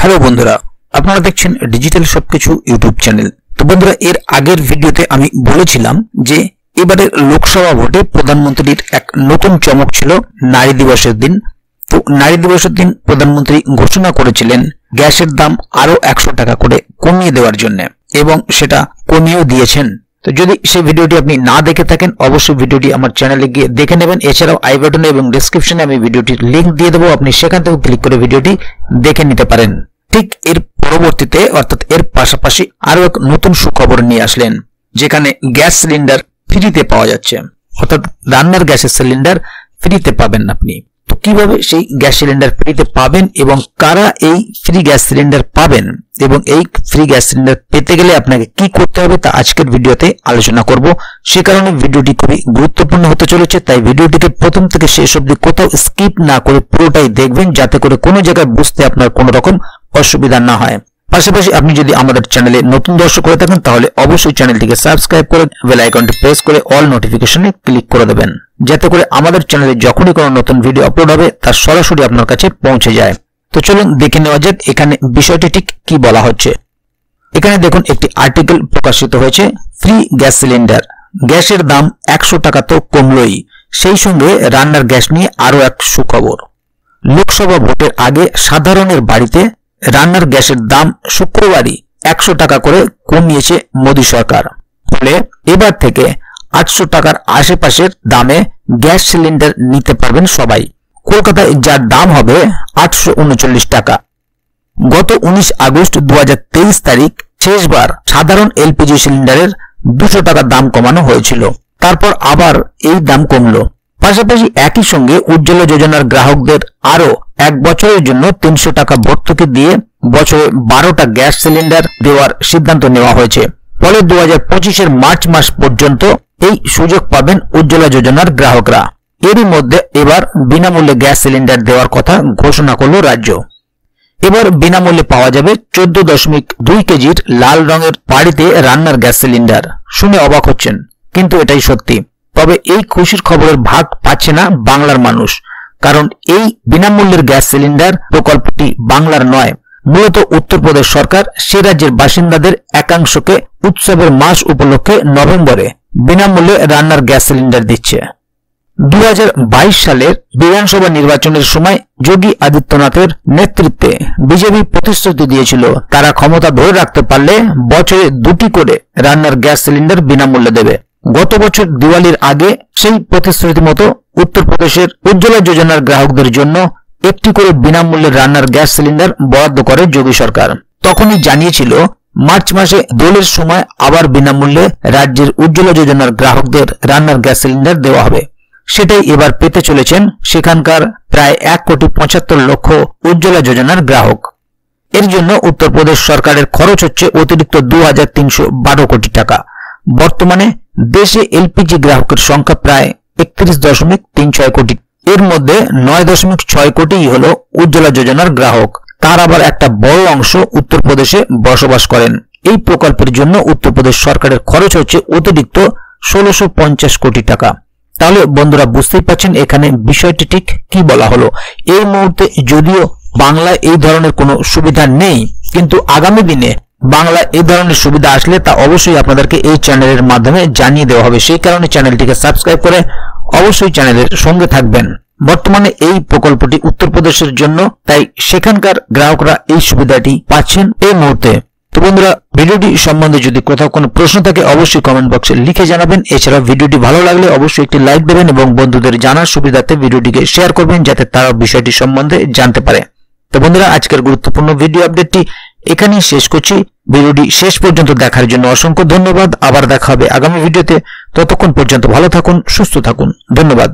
Hello বন্ধুরা, আপনারা দেখছেন ডিজিটাল সবকিছু ইউটিউব চ্যানেল। তো বন্ধুরা, এর আগের ভিডিওতে আমি বলেছিলাম যে এবারের লোকসভা ভোটে প্রধানমন্ত্রীর এক নতুন চমক ছিল নারী দিবসের দিন। তো নারী দিবসের দিন প্রধানমন্ত্রী ঘোষণা করেছিলেন গ্যাসের দাম আরো 100 টাকা করে কমিয়ে দেওয়ার জন্য, এবং সেটা কমিয়েও দিয়েছেন। তো যদি সেই ভিডিওটি আপনি না দেখে থাকেন, অবশ্যই ভিডিওটি আমার চ্যানেলে গিয়ে দেখে নেবেন। এছাড়াও আই বাটনে এবং ডেসক্রিপশনে আমি ভিডিওটির লিংক দিয়ে দেবো, আপনি সেখান থেকে ক্লিক করে ভিডিওটি দেখে নিতে পারেন। ঠিক এর পরবর্তীতে অর্থাৎ এর পাশাপাশি আরো এক নতুন সুখবর নিয়ে আসলেন, যেখানে গ্যাস সিলিন্ডার ফ্রিতে পাওয়া যাচ্ছে, অর্থাৎ রান্নার গ্যাসের সিলিন্ডার ফ্রিতে পাবেন আপনি। তো কিভাবে সেই গ্যাস সিলিন্ডার ফ্রিতে পাবেন এবং কারা এই ফ্রি গ্যাস সিলিন্ডার পাবেন এবং এই ফ্রি গ্যাস সিলিন্ডার পেতে গেলে আপনাকে কি করতে হবে তা আজকের ভিডিওতে আলোচনা করব। সে কারণে ভিডিওটি খুবই গুরুত্বপূর্ণ হতে চলেছে, তাই ভিডিওটিকে প্রথম থেকে শেষ অবধি কোথাও স্কিপ না করে পুরোটাই দেখবেন, যাতে করে কোনো জায়গায় বুঝতে আপনার কোনো রকম অসুবিধা না হয়। পাশাপাশি আপনি যদি আমাদের চ্যানেলে নতুন দর্শক হয়ে থাকেন, তাহলে অবশ্যই চ্যানেলটিকে সাবস্ক্রাইব করে বেল আইকনটি প্রেস করে অল নোটিফিকেশনে ক্লিক করে দেবেন, যাতে করে আমাদের চ্যানেলে যখনই কোনো নতুন ভিডিও আপলোড হবে তা সরাসরি আপনার কাছে পৌঁছে যায়। তো চলুন দেখে নেওয়া যাক এখানে বিষয়টি ঠিক কি বলা হচ্ছে। এখানে দেখুন একটি আর্টিকেল প্রকাশিত হয়েছে, ফ্রি গ্যাস সিলিন্ডার, গ্যাসের দাম 100 টাকা তো কমলই, সেই সঙ্গে রান্নার গ্যাস নিয়ে আরো এক সুখবর। লোকসভা ভোটের আগে সাধারণের বাড়িতে রান্নার গ্যাসের দাম শুক্রবারই 100 টাকা করে কমিয়েছে মোদী সরকার। ফলে এবার থেকে 800 টাকার আশেপাশের দামে গ্যাস সিলিন্ডার নিতে পারবেন সবাই। কলকাতায় যার দাম হবে 839 টাকা। গত 19 আগস্ট 2023 তারিখ শেষবার সাধারণ এলপিজি সিলিন্ডারের 200 টাকা দাম কমানো হয়েছিল, তারপর আবার এই দাম কমলো। পাশাপাশি একই সঙ্গে উজ্জ্বলা যোজনার গ্রাহকদের আরো 1 বছরের জন্য 300 টাকা ভর্তুকি দিয়ে বছরে 12টা গ্যাস সিলিন্ডার দেওয়ার সিদ্ধান্ত নেওয়া হয়েছে। ফলে 2025-এর মার্চ মাস পর্যন্ত এই সুযোগ পাবেন উজ্জ্বলা যোজনার গ্রাহকরা। এরই মধ্যে এবার বিনামূল্যে গ্যাস সিলিন্ডার দেওয়ার কথা ঘোষণা করল রাজ্য। এবার বিনামূল্যে পাওয়া যাবে 14.2 কেজির লাল রঙের বাড়িতে রান্নার গ্যাস সিলিন্ডার। শুনে অবাক হচ্ছেন, কিন্তু এটাই সত্যি। তবে এই খুশির খবরের ভাগ পাচ্ছে না বাংলার মানুষ, কারণ এই বিনামূল্যের গ্যাস সিলিন্ডার প্রকল্পটি বাংলার নয়, মূলত উত্তরপ্রদেশ সরকার সে রাজ্যের বাসিন্দাদের একাংশকে উৎসবের মাস উপলক্ষে নভেম্বরে বিনামূল্যে রান্নার গ্যাস সিলিন্ডার দিচ্ছে। 2022 সালের বিধানসভা নির্বাচনের সময় যোগী আদিত্যনাথের নেতৃত্বে বিজেপি প্রতিশ্রুতি দিয়েছিল, তারা ক্ষমতা ধরে রাখতে পারলে বছরে 2টি করে রান্নার গ্যাস সিলিন্ডার বিনামূল্যে দেবে। গত বছর দিওয়ালির আগে সেই প্রতিশ্রুতি মতো উত্তরপ্রদেশের উজ্জ্বলা যোজনার গ্রাহকদের জন্য 1টি করে বিনামূল্যে রান্নার গ্যাস সিলিন্ডার বরাদ্দ করে যোগী সরকার। তখনই জানিয়েছিল মার্চ মাসে দোলের সময় আবার বিনামূল্যে রাজ্যের উজ্জ্বলা যোজনার গ্রাহকদের রান্নার গ্যাস সিলিন্ডার দেওয়া হবে। সেটাই এবার পেতে চলেছেন সেখানকার প্রায় 1,75 লক্ষ উজ্জ্বলা যোজনার গ্রাহক। এর জন্য উত্তরপ্রদেশ সরকারের খরচ হচ্ছে অতিরিক্ত 2,312 কোটি টাকা। বর্তমানে দেশে এলপিজি গ্রাহকের সংখ্যা প্রায় 31.36 কোটি। এর মধ্যে 9.6 কোটিই হলো উজ্জ্বলা যোজনার গ্রাহক। তার আবার একটা বড় অংশ উত্তরপ্রদেশে বসবাস করেন। এই প্রকল্পের জন্য উত্তরপ্রদেশ সরকারের খরচ হচ্ছে অতিরিক্ত 1650 কোটি টাকা। তাহলে বন্ধুরা, বুঝতেই পারছেন এখানে বিষয়টি ঠিক কি বলা হলো। এই মুহূর্তে যদিও বাংলায় এই ধরনের কোনো সুবিধা নেই, কিন্তু আগামী দিনে বাংলা এই ধরনের সুবিধা আসলে তা অবশ্যই আপনাদেরকে এই চ্যানেলের মাধ্যমে জানিয়ে দেওয়া হবে। সেই কারণে চ্যানেলটিকে সাবস্ক্রাইব করে অবশ্যই চ্যানেলের সঙ্গে থাকবেন। বর্তমানে এই প্রকল্পটি উত্তরপ্রদেশের জন্য, তাই সেখানকার গ্রাহকরা এই সুবিধাটি পাচ্ছেন এই মুহূর্তে। তো বন্ধুরা, ভিডিওটি সম্বন্ধে যদি কোথাও কোনো প্রশ্ন থাকে অবশ্যই কমেন্ট বক্সে লিখে জানাবেন। এছাড়া ভিডিওটি ভালো লাগলে অবশ্যই একটি লাইক দেবেন এবং বন্ধুদের জানার সুবিধার্থে ভিডিওটিকে শেয়ার করবেন, যাতে তারা বিষয়টি সম্বন্ধে জানতে পারে। তো বন্ধুরা, আজকের গুরুত্বপূর্ণ ভিডিও আপডেটটি এখানেই শেষ করছি। ভিডিওটি শেষ পর্যন্ত দেখার জন্য অসংখ্য ধন্যবাদ। আবার দেখা হবে আগামী ভিডিওতে। ততক্ষণ পর্যন্ত ভালো থাকুন, সুস্থ থাকুন। ধন্যবাদ।